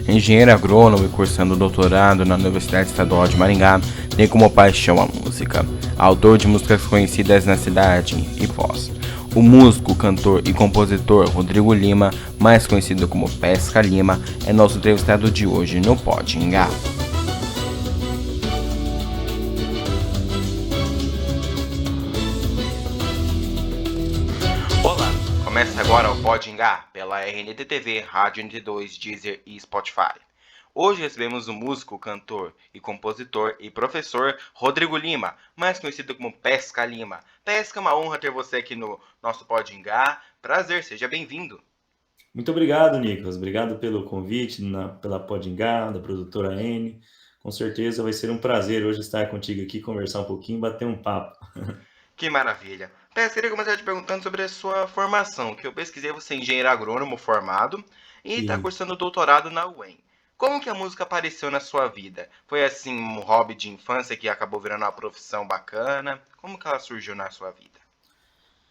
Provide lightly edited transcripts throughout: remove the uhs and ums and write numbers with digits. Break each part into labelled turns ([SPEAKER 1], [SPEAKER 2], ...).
[SPEAKER 1] engenheiro agrônomo e cursando doutorado na Universidade Estadual de Maringá, tem como paixão a música. Autor de músicas conhecidas na cidade e Foz. O músico, cantor e compositor Rodrigo Lima, mais conhecido como Pesca Lima, é nosso entrevistado de hoje no Pode Ingá. Olá, começa agora o Pode Ingá pela RNT TV, Rádio NT2, Deezer e Spotify. Hoje recebemos o músico, cantor e compositor e professor Rodrigo Lima, mais conhecido como Pesca Lima. Pesca, é uma honra ter você aqui no nosso Pode Ingá. Prazer, seja bem-vindo.
[SPEAKER 2] Muito obrigado, Nicolas. Obrigado pelo convite pela Podingá, da produtora N. Com certeza vai ser um prazer hoje estar contigo aqui, conversar um pouquinho, bater um papo.
[SPEAKER 1] Que maravilha. Pesca, queria começar te perguntando sobre a sua formação, que eu pesquisei, você é engenheiro agrônomo formado e está
[SPEAKER 2] E,
[SPEAKER 1] cursando doutorado na UEM. Como que a música apareceu na sua vida? Foi assim um hobby de infância que acabou virando uma profissão bacana? Como que ela surgiu na sua vida?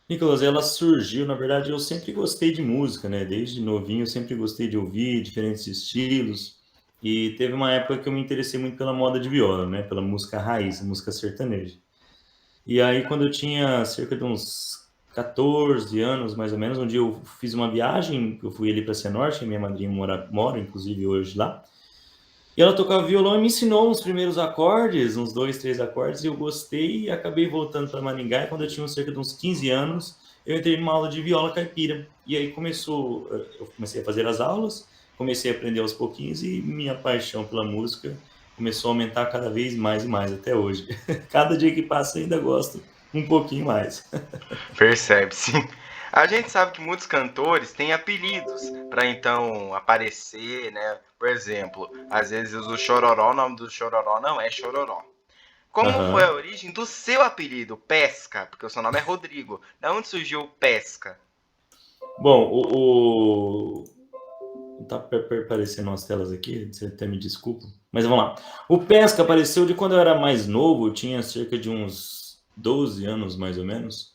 [SPEAKER 2] Nicolas, ela surgiu, na verdade, eu sempre gostei de música, né? Desde novinho eu sempre gostei de ouvir diferentes estilos. E teve uma época que eu me interessei muito pela moda de viola, né? Pela música raiz, música sertaneja. E aí, quando eu tinha cerca de uns 14 anos, mais ou menos, um dia eu fiz uma viagem, eu fui ali para Cianorte, minha madrinha mora inclusive hoje lá, e ela tocava violão e me ensinou uns primeiros acordes, uns dois, três acordes, e eu gostei e acabei voltando para Maringá, e quando eu tinha cerca de uns 15 anos, eu entrei numa aula de viola caipira, e aí eu comecei a fazer as aulas, comecei a aprender aos pouquinhos, e minha paixão pela música começou a aumentar cada vez mais e mais até hoje. Cada dia que passa eu ainda gosto um pouquinho mais.
[SPEAKER 1] Percebe-se. A gente sabe que muitos cantores têm apelidos para então aparecer, né? Por exemplo, às vezes o Chororó, o nome do Chororó não é Chororó. Como foi a
[SPEAKER 2] Aham.
[SPEAKER 1] origem do seu apelido, Pesca? Porque o seu nome é Rodrigo. Da onde surgiu o Pesca?
[SPEAKER 2] Bom, tá aparecendo umas telas aqui, você até me desculpa, mas vamos lá. O Pesca apareceu de quando eu era mais novo, eu tinha cerca de uns 12 anos, mais ou menos,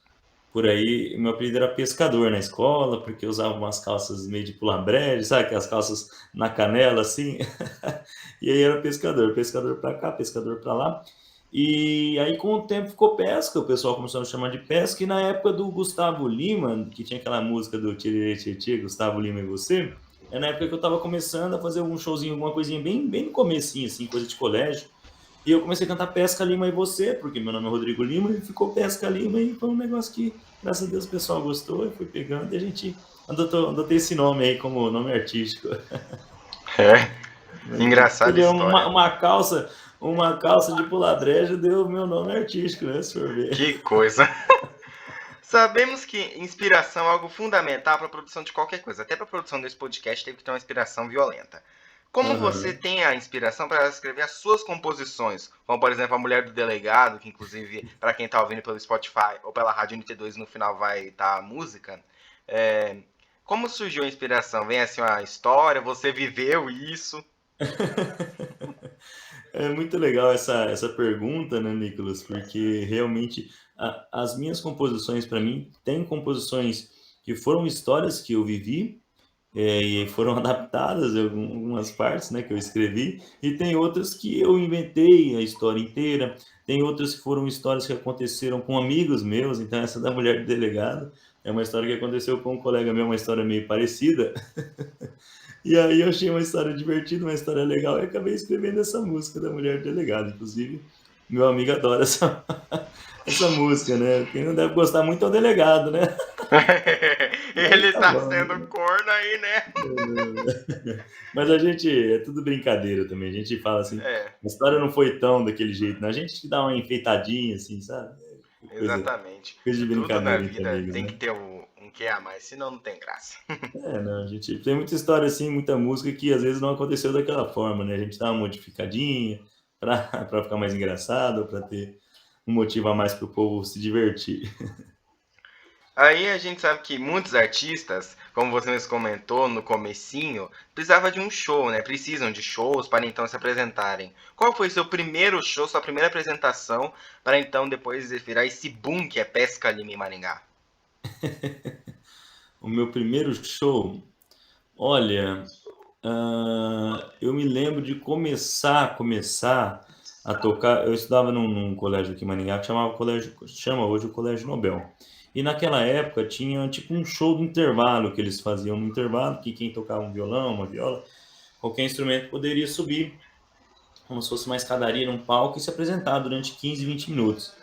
[SPEAKER 2] por aí. Meu apelido era Pescador na escola, porque eu usava umas calças meio de pular brejo, sabe aquelas calças na canela, assim? E aí era pescador, pescador pra cá, pescador pra lá. E aí, com o tempo, ficou Pesca, o pessoal começou a me chamar de Pesca, e na época do Gustavo Lima, que tinha aquela música do Tiririê Tietê, Gustavo Lima e Você, é na época que eu tava começando a fazer algum showzinho, alguma coisinha bem no comecinho, assim, coisa de colégio. E eu comecei a cantar Pesca Lima e Você, porque meu nome é Rodrigo Lima, e ficou Pesca Lima, e foi um negócio que, graças a Deus, o pessoal gostou e foi pegando, e a gente adotou esse nome aí como nome artístico.
[SPEAKER 1] É,
[SPEAKER 2] Mas você
[SPEAKER 1] engraçada
[SPEAKER 2] vê
[SPEAKER 1] história.
[SPEAKER 2] uma calça de pular brejo deu meu nome artístico, né, se for ver.
[SPEAKER 1] Que coisa. Sabemos que inspiração é algo fundamental para a produção de qualquer coisa. Até para a produção desse podcast teve que ter uma inspiração violenta. Como você
[SPEAKER 2] Aham.
[SPEAKER 1] tem a inspiração para escrever as suas composições? Como, por exemplo, A Mulher do Delegado, que inclusive, para quem está ouvindo pelo Spotify ou pela Rádio NT2, no final vai estar a música. É, como surgiu a inspiração? Vem assim uma história, você viveu isso?
[SPEAKER 2] É muito legal essa pergunta, né, Nicolas? Porque realmente as minhas composições, para mim, tem composições que foram histórias que eu vivi, e foram adaptadas em algumas partes, né, que eu escrevi, e tem outras que eu inventei a história inteira, tem outras que foram histórias que aconteceram com amigos meus, então essa da Mulher do Delegado é uma história que aconteceu com um colega meu, uma história meio parecida, e aí eu achei uma história divertida, uma história legal, e acabei escrevendo essa música da Mulher do Delegado. Inclusive, meu amigo adora essa música, né? Quem não deve gostar muito é o delegado, né? Mas
[SPEAKER 1] Ele
[SPEAKER 2] tá
[SPEAKER 1] tá
[SPEAKER 2] bom.
[SPEAKER 1] sendo corno aí, né?
[SPEAKER 2] Mas a gente é tudo brincadeira também. A gente fala assim,
[SPEAKER 1] É,
[SPEAKER 2] a história não foi tão daquele jeito, né? A gente dá uma enfeitadinha, assim, sabe?
[SPEAKER 1] exatamente.
[SPEAKER 2] Coisa de
[SPEAKER 1] Tudo na
[SPEAKER 2] brincadeira entre
[SPEAKER 1] vida
[SPEAKER 2] amigos,
[SPEAKER 1] tem
[SPEAKER 2] né?
[SPEAKER 1] que ter um quê a mais, senão não tem graça.
[SPEAKER 2] É, não, a gente tem muita história assim, muita música que às vezes não aconteceu daquela forma, né? A gente dá uma modificadinha para para ficar mais engraçado, para ter um motivo a mais para o povo se divertir.
[SPEAKER 1] Aí a gente sabe que muitos artistas, como você nos comentou no comecinho, precisava de um show, né? Precisam de shows para então se apresentarem. Qual foi seu primeiro show, sua primeira apresentação, para então depois virar esse boom que é Pesca Lima em Maringá?
[SPEAKER 2] O meu primeiro show, olha, eu me lembro de começar a tocar. Eu estudava num colégio aqui em Maringá que chama hoje o Colégio Nobel. E naquela época tinha tipo um show do intervalo que eles faziam no intervalo, que quem tocava um violão, uma viola, qualquer instrumento poderia subir como se fosse uma escadaria num palco e se apresentar durante 15, 20 minutos.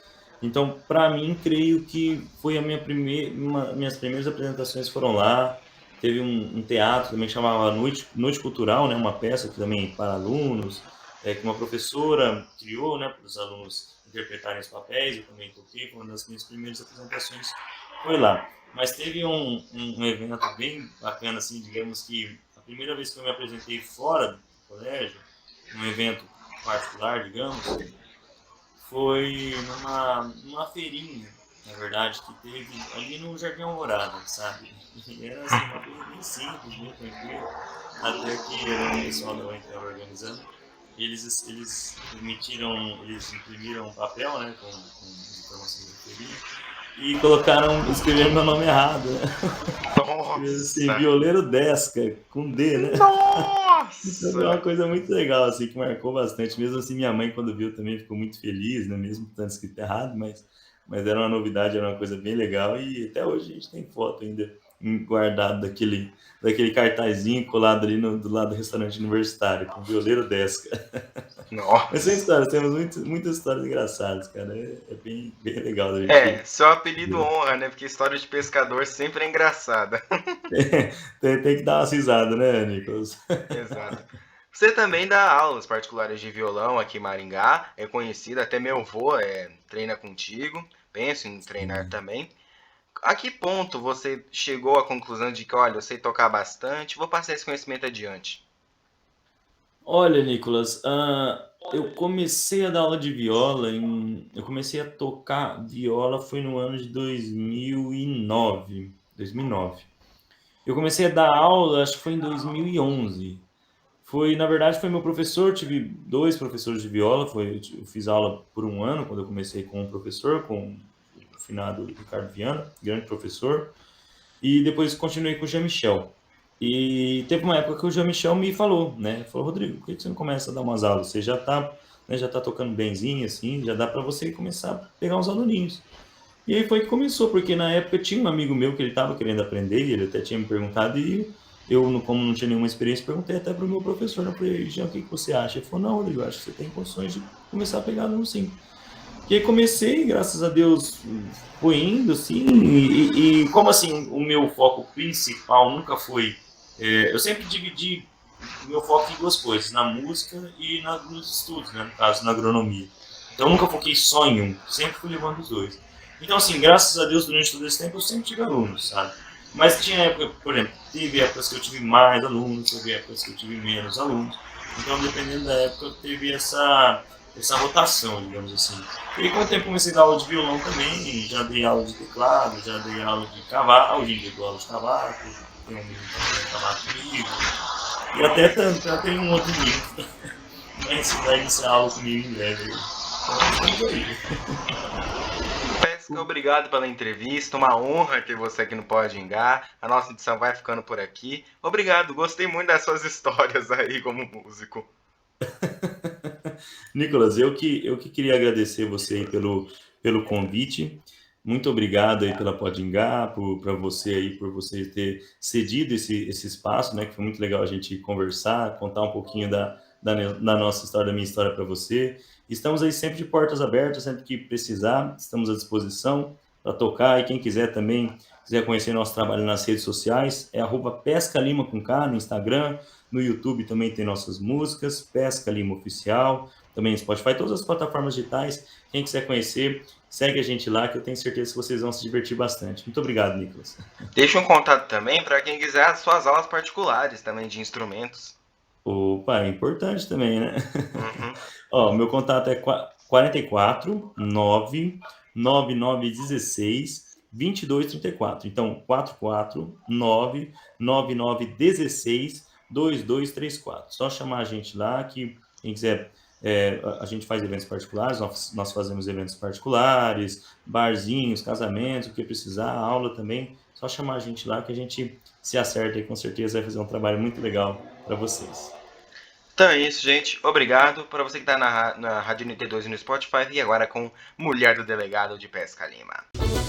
[SPEAKER 2] Então, para mim, creio que foi minhas primeiras apresentações foram lá. Teve um teatro também chamava Noite Cultural, né, uma peça que também para alunos, que uma professora criou, né, para os alunos interpretarem os papéis. Eu também toquei, foi uma das minhas primeiras apresentações foi lá. Mas teve um evento bem bacana, assim, digamos que a primeira vez que eu me apresentei fora do colégio, num evento particular, digamos, foi numa feirinha, na verdade, que teve ali no Jardim Alvorada, sabe? E era assim, uma coisa bem simples, bem tranquila, até que era um pessoal da UEM que estava organizando. Eles imprimiram um papel, né, com as informações da feirinha, e escreveram meu nome errado, né? Escreveram assim,
[SPEAKER 1] Nossa!
[SPEAKER 2] Violeiro Desca, com D, né? Então foi uma
[SPEAKER 1] Nossa!
[SPEAKER 2] coisa muito legal, assim, que marcou bastante. Mesmo assim, minha mãe, quando viu, também ficou muito feliz, né? Mesmo estando escrito errado, mas era uma novidade, era uma coisa bem legal. E até hoje a gente tem foto ainda guardado daquele cartazinho colado ali do lado do restaurante universitário, com Violeiro Desca. Mas são
[SPEAKER 1] Nossa!
[SPEAKER 2] histórias, temos muitas histórias engraçadas, cara. É bem legal a
[SPEAKER 1] É,
[SPEAKER 2] gente.
[SPEAKER 1] seu apelido honra, né? Porque história de pescador sempre é engraçada.
[SPEAKER 2] Tem que dar uma risada, né, Nicolas?
[SPEAKER 1] Exato. Você também dá aulas particulares de violão aqui em Maringá, é conhecido, até meu avô treina contigo, penso em treinar
[SPEAKER 2] Sim.
[SPEAKER 1] também. A que ponto você chegou à conclusão de que, olha, eu sei tocar bastante, vou passar esse conhecimento adiante?
[SPEAKER 2] Olha, Nicolas, eu comecei a dar aula de viola eu comecei a tocar viola foi no ano de 2009, 2009. Eu comecei a dar aula, acho que foi em 2011. Na verdade, foi meu professor, tive 2 professores de viola, eu fiz aula por um ano, quando eu comecei com um professor, com o finado Ricardo Viana, grande professor. E depois continuei com o Jean-Michel. E teve uma época que o Jean-Michel me falou, né? Falou, Rodrigo, por que você não começa a dar umas aulas? Você já tá tocando benzinho, assim, já dá para você começar a pegar uns aluninhos. E aí foi que começou, porque na época tinha um amigo meu que ele estava querendo aprender, e ele até tinha me perguntado, e eu, como não tinha nenhuma experiência, perguntei até para o meu professor, né? Falei, Jean, o que você acha? Ele falou, não, Rodrigo, eu acho que você tem condições de começar a pegar aluno sim. E aí comecei, graças a Deus, foi indo, assim, e como assim, o meu foco principal nunca foi. Eu sempre dividi o meu foco em 2 coisas, na música e nos estudos, né, no caso, na agronomia. Então eu nunca foquei só em um, sempre fui levando os dois. Então, assim, graças a Deus, durante todo esse tempo eu sempre tive alunos, sabe? Mas tinha época, por exemplo, teve épocas que eu tive mais alunos, teve épocas que eu tive menos alunos. Então, dependendo da época, teve essa rotação, digamos assim. E com o tempo comecei a dar aula de violão também, já dei aula de teclado, já dei aula de cavaco, hoje em dia dou aula de cavaco, tem um menino que também cavaco comigo, e até tanto, já tem um outro menino, mas vai iniciar aula comigo em breve. Então estamos aí.
[SPEAKER 1] Pesca, obrigado pela entrevista, uma honra ter você aqui no Pode Engar. A nossa edição vai ficando por aqui. Obrigado, gostei muito das suas histórias aí como músico.
[SPEAKER 2] Nicolas, eu que queria agradecer você aí pelo convite. Muito obrigado aí pela Podingá, para você aí, por você ter cedido esse espaço, né? Que foi muito legal a gente conversar, contar um pouquinho da nossa história, da minha história para você. Estamos aí sempre de portas abertas, sempre que precisar, estamos à disposição para tocar. E quem quiser também, quiser conhecer nosso trabalho nas redes sociais, é @pescalima com K no Instagram, no YouTube também tem nossas músicas, Pesca Lima Oficial, também no Spotify, todas as plataformas digitais. Quem quiser conhecer, segue a gente lá, que eu tenho certeza que vocês vão se divertir bastante. Muito obrigado, Nicolas.
[SPEAKER 1] Deixa um contato também para quem quiser as suas aulas particulares também de instrumentos.
[SPEAKER 2] Opa, é importante também, né?
[SPEAKER 1] Uhum.
[SPEAKER 2] Ó, meu contato é 44 9 9916 2234. Então, 44 9 9916 2234. Só chamar a gente lá que quem quiser, a gente faz eventos particulares, nós fazemos eventos particulares, barzinhos, casamentos, o que precisar, aula também. Só chamar a gente lá que a gente se acerta e com certeza vai fazer um trabalho muito legal para vocês.
[SPEAKER 1] Então é isso, gente. Obrigado para você que tá na Rádio NT2 e no Spotify. E agora com Mulher do Delegado de Pesca Lima.